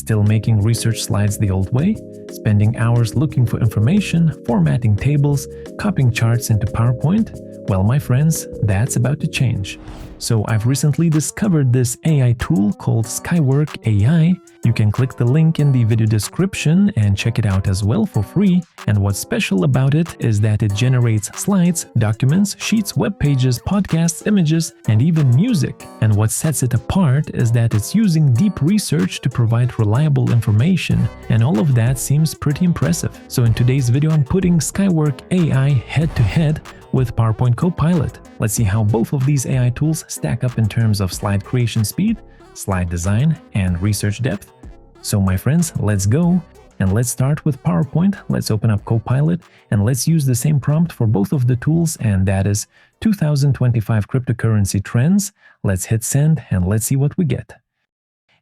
Still making research slides the old way? Spending hours looking for information, formatting tables, copying charts into PowerPoint? Well, my friends, that's about to change. So I've recently discovered this AI tool called Skywork AI. You can click the link in the video description and check it out as well for free. And what's special about it is that it generates slides, documents, sheets, web pages, podcasts, images, and even music. And what sets it apart is that it's using deep research to provide reliable information. And all of that seems pretty impressive. So in today's video, I'm putting Skywork AI head-to-head with PowerPoint Copilot. Let's see how both of these AI tools stack up in terms of slide creation speed, slide design, and research depth. So my friends, let's go. And let's start with PowerPoint. Let's open up Copilot and let's use the same prompt for both of the tools, and that is 2025 cryptocurrency trends. Let's hit send and let's see what we get.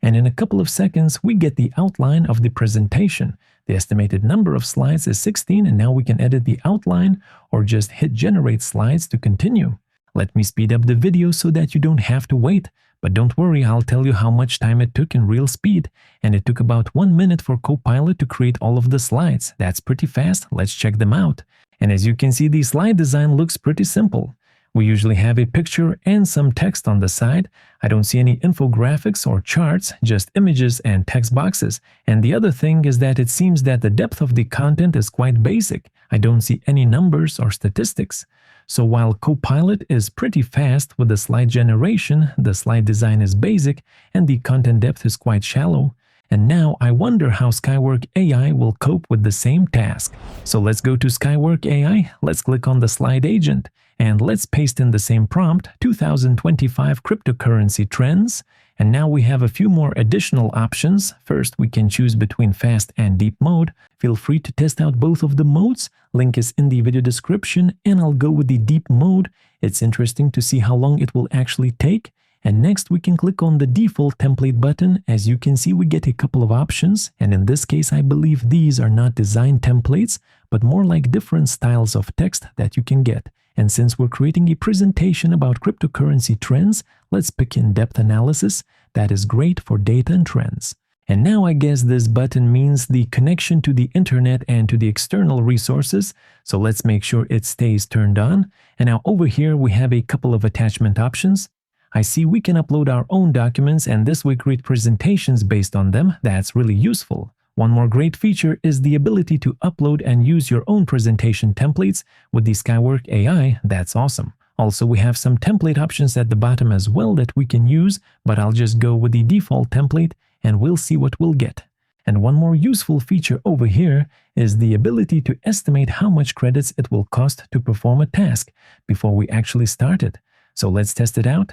And in a couple of seconds, we get the outline of the presentation. The estimated number of slides is 16, and now we can edit the outline or just hit generate slides to continue. Let me speed up the video so that you don't have to wait. But don't worry, I'll tell you how much time it took in real speed. And it took about 1 minute for Copilot to create all of the slides. That's pretty fast. Let's check them out. And as you can see, the slide design looks pretty simple. We usually have a picture and some text on the side. I don't see any infographics or charts, just images and text boxes. And the other thing is that it seems that the depth of the content is quite basic. I don't see any numbers or statistics. So while Copilot is pretty fast with the slide generation, the slide design is basic and the content depth is quite shallow. And now I wonder how Skywork AI will cope with the same task. So let's go to Skywork AI, let's click on the slide agent, and let's paste in the same prompt, 2025 cryptocurrency trends. And now we have a few more additional options. First, we can choose between fast and deep mode. Feel free to test out both of the modes. Link is in the video description, and I'll go with the deep mode. It's interesting to see how long it will actually take. And next we can click on the default template button. As you can see, we get a couple of options, and in this case I believe these are not design templates, but more like different styles of text that you can get. And since we're creating a presentation about cryptocurrency trends, let's pick in-depth analysis. That is great for data and trends. And now I guess this button means the connection to the internet and to the external resources, so let's make sure it stays turned on. And now over here we have a couple of attachment options. I see we can upload our own documents, and this way create presentations based on them. That's really useful. One more great feature is the ability to upload and use your own presentation templates with the Skywork AI. That's awesome. Also, we have some template options at the bottom as well that we can use, but I'll just go with the default template and we'll see what we'll get. And one more useful feature over here is the ability to estimate how much credits it will cost to perform a task before we actually start it. So let's test it out.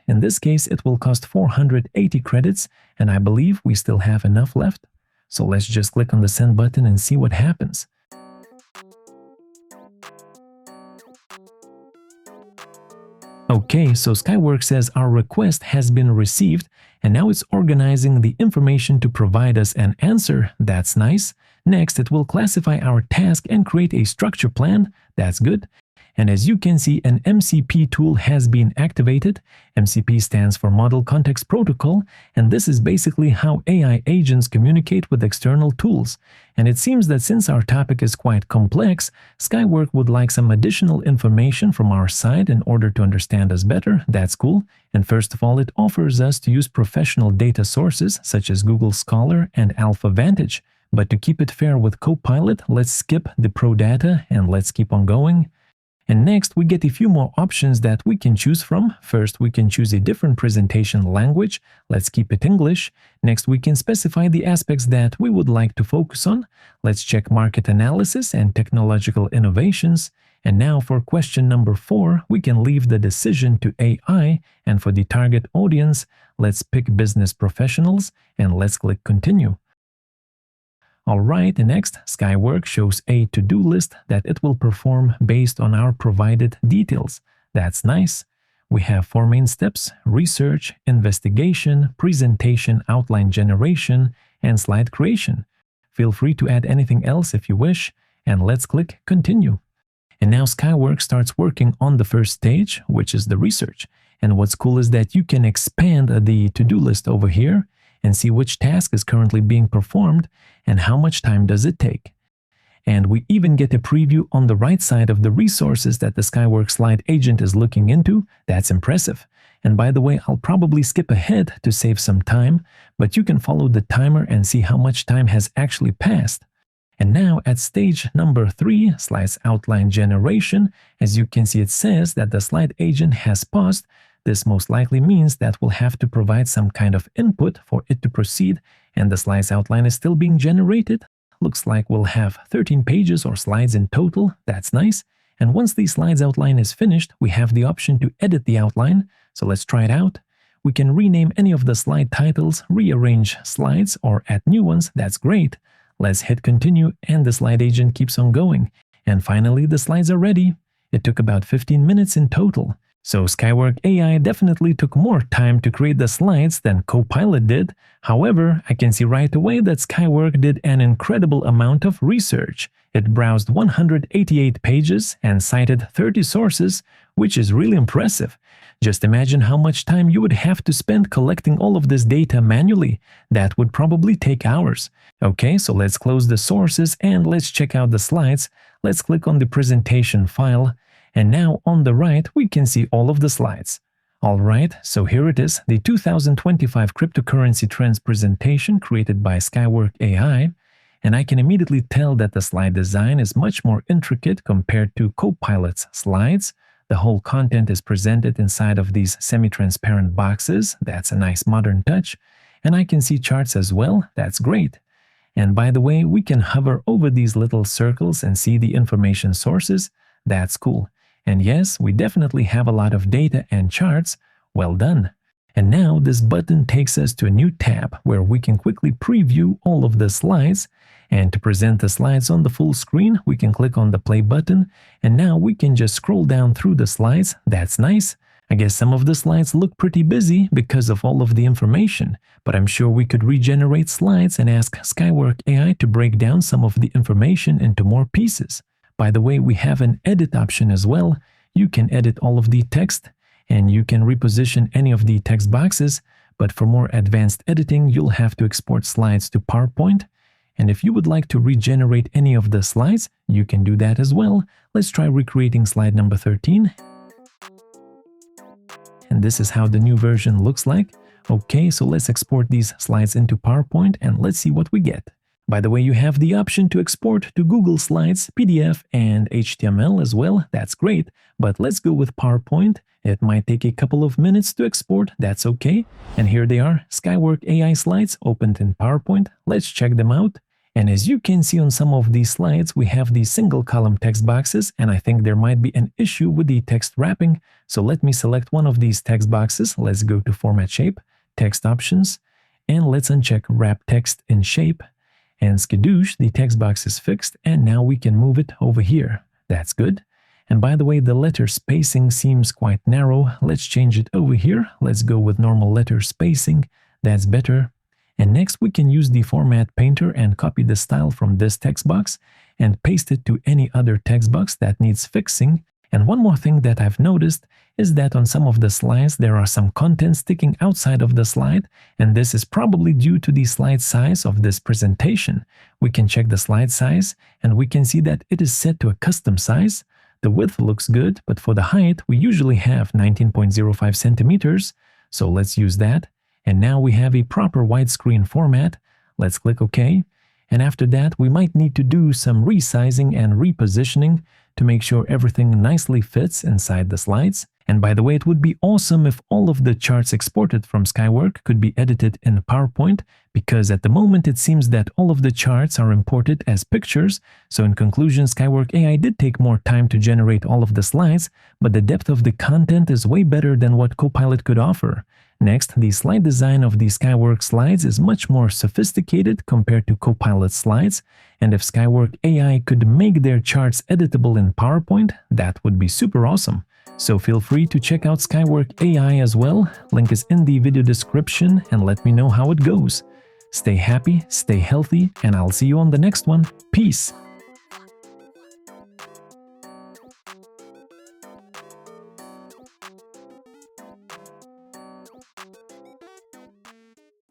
In this case, it will cost 480 credits, and I believe we still have enough left. So let's just click on the send button and see what happens. Okay, so Skywork says our request has been received, and now it's organizing the information to provide us an answer. That's nice. Next, it will classify our task and create a structure plan. That's good. And as you can see, an MCP tool has been activated. MCP stands for Model Context Protocol, and this is basically how AI agents communicate with external tools. And it seems that since our topic is quite complex, Skywork would like some additional information from our side in order to understand us better. That's cool. And first of all, it offers us to use professional data sources such as Google Scholar and AlphaVantage. But to keep it fair with Copilot, let's skip the pro data and let's keep on going. And next, we get a few more options that we can choose from. First, we can choose a different presentation language. Let's keep it English. Next, we can specify the aspects that we would like to focus on. Let's check market analysis and technological innovations. And now for question number 4, we can leave the decision to AI. And for the target audience, let's pick business professionals and let's click continue. Alright, next, Skywork shows a to-do list that it will perform based on our provided details. That's nice. We have 4 main steps: research, investigation, presentation, outline generation, and slide creation. Feel free to add anything else if you wish, and let's click continue. And now Skywork starts working on the first stage, which is the research. And what's cool is that you can expand the to-do list over here. and see which task is currently being performed and how much time does it take. And we even get a preview on the right side of the resources that the Skywork Slide Agent is looking into. That's impressive. And by the way, I'll probably skip ahead to save some time, but you can follow the timer and see how much time has actually passed. And now at stage number 3, slides outline generation, as you can see it says that the Slide Agent has paused. This most likely means that we'll have to provide some kind of input for it to proceed, and the slides outline is still being generated. Looks like we'll have 13 pages or slides in total. That's nice. And once the slides outline is finished, we have the option to edit the outline. So let's try it out. We can rename any of the slide titles, rearrange slides, or add new ones. That's great. Let's hit continue, and the Slide Agent keeps on going. And finally, the slides are ready. It took about 15 minutes in total. So Skywork AI definitely took more time to create the slides than Copilot did. However, I can see right away that Skywork did an incredible amount of research. It browsed 188 pages and cited 30 sources, which is really impressive. Just imagine how much time you would have to spend collecting all of this data manually. That would probably take hours. Okay, so let's close the sources and let's check out the slides. Let's click on the presentation file. And now on the right, we can see all of the slides. Alright, so here it is, the 2025 cryptocurrency trends presentation created by Skywork AI. And I can immediately tell that the slide design is much more intricate compared to Copilot's slides. The whole content is presented inside of these semi-transparent boxes. That's a nice modern touch. And I can see charts as well. That's great. And by the way, we can hover over these little circles and see the information sources. That's cool. And yes, we definitely have a lot of data and charts. Well done. And now this button takes us to a new tab where we can quickly preview all of the slides. And to present the slides on the full screen, we can click on the play button. And now we can just scroll down through the slides. That's nice. I guess some of the slides look pretty busy because of all of the information, but I'm sure we could regenerate slides and ask Skywork AI to break down some of the information into more pieces. By the way, we have an edit option as well. You can edit all of the text, and you can reposition any of the text boxes, but for more advanced editing, you'll have to export slides to PowerPoint. And if you would like to regenerate any of the slides, you can do that as well. Let's try recreating slide number 13. And this is how the new version looks like. Okay, so let's export these slides into PowerPoint and let's see what we get. By the way, you have the option to export to Google Slides, PDF, and HTML as well. That's great, but let's go with PowerPoint. It might take a couple of minutes to export, that's okay. And here they are, Skywork AI slides opened in PowerPoint. Let's check them out. And as you can see on some of these slides, we have these single column text boxes, and I think there might be an issue with the text wrapping. So let me select one of these text boxes. Let's go to Format Shape, Text Options, and let's uncheck Wrap Text in Shape. And skadoosh, the text box is fixed, and now we can move it over here. That's good. And by the way, the letter spacing seems quite narrow. Let's change it over here. Let's go with normal letter spacing. That's better. And next we can use the Format Painter and copy the style from this text box and paste it to any other text box that needs fixing. And one more thing that I've noticed is that on some of the slides there are some content sticking outside of the slide, and this is probably due to the slide size of this presentation. We can check the slide size and we can see that it is set to a custom size. The width looks good, but for the height we usually have 19.05 centimeters, so let's use that. And now we have a proper widescreen format. Let's click OK. And after that, we might need to do some resizing and repositioning to make sure everything nicely fits inside the slides. And by the way, it would be awesome if all of the charts exported from Skywork could be edited in PowerPoint, because at the moment it seems that all of the charts are imported as pictures. So in conclusion, Skywork AI did take more time to generate all of the slides, but the depth of the content is way better than what Copilot could offer. Next, the slide design of the Skywork slides is much more sophisticated compared to Copilot slides, and if Skywork AI could make their charts editable in PowerPoint, that would be super awesome. So feel free to check out Skywork AI as well. Link is in the video description, and let me know how it goes. Stay happy, stay healthy, and I'll see you on the next one. Peace!